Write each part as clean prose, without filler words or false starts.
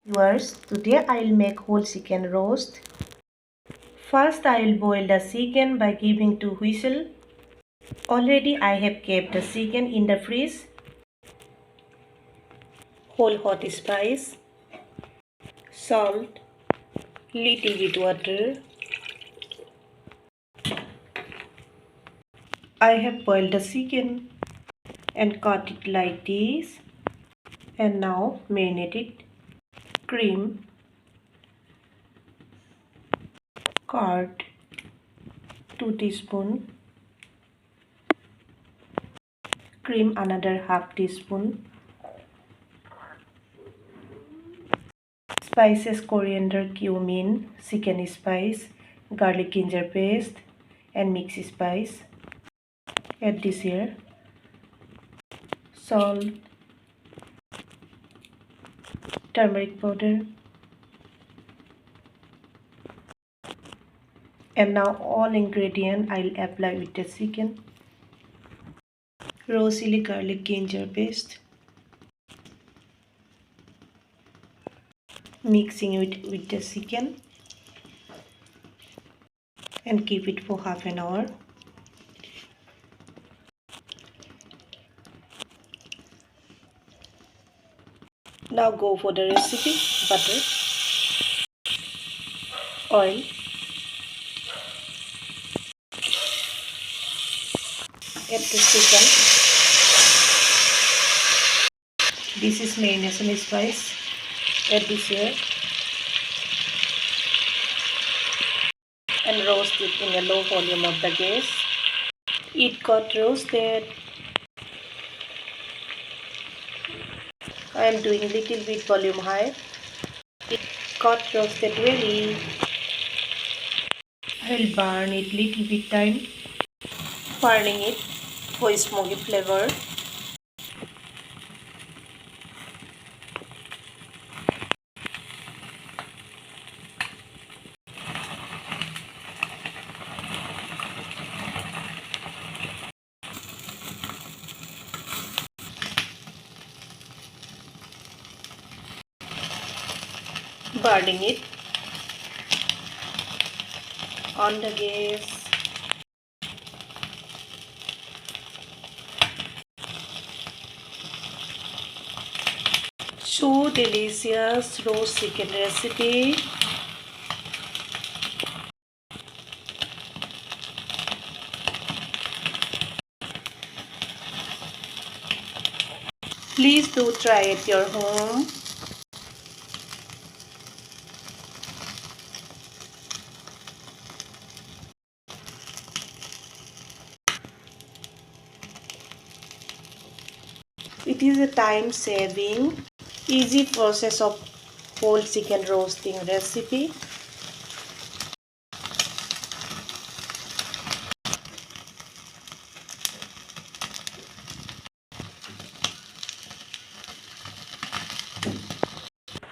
Viewers, today I will make whole chicken roast. First I will boil the chicken by giving 2 whistles. Already I have kept the chicken in the fridge. Whole hot spice, salt, little bit water. I have boiled the chicken and cut it like this, and now marinate it. Cream, curd, 2 teaspoons, cream another half teaspoon, spices coriander, cumin, chicken spice, garlic ginger paste, and mixed spice. Add this here, salt, turmeric powder, and now all ingredient I'll apply with the chicken. Raw chili garlic ginger paste, mixing it with the chicken and keep it for half an hour. Now go for the recipe. Butter, oil, add the chicken. This is marination spice. Add this here and roast it in a low volume of the gas. It got roasted. I am doing little bit volume high. It got roasted really. I will burn it little bit time, burning it for smoky flavor. Burning it on the gas. So delicious roast chicken recipe. Please do try at your home. It is a time-saving, easy process of whole chicken roasting recipe.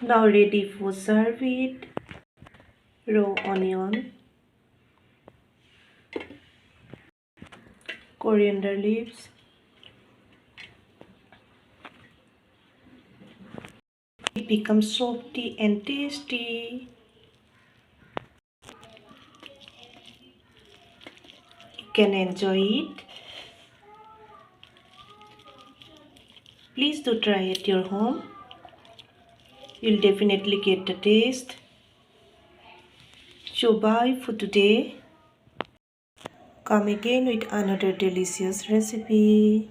Now ready for serve it. Raw onion, coriander leaves, it becomes softy and tasty. You can enjoy it. Please do try at your home. You'll definitely get the taste. So bye for today. Come again with another delicious recipe.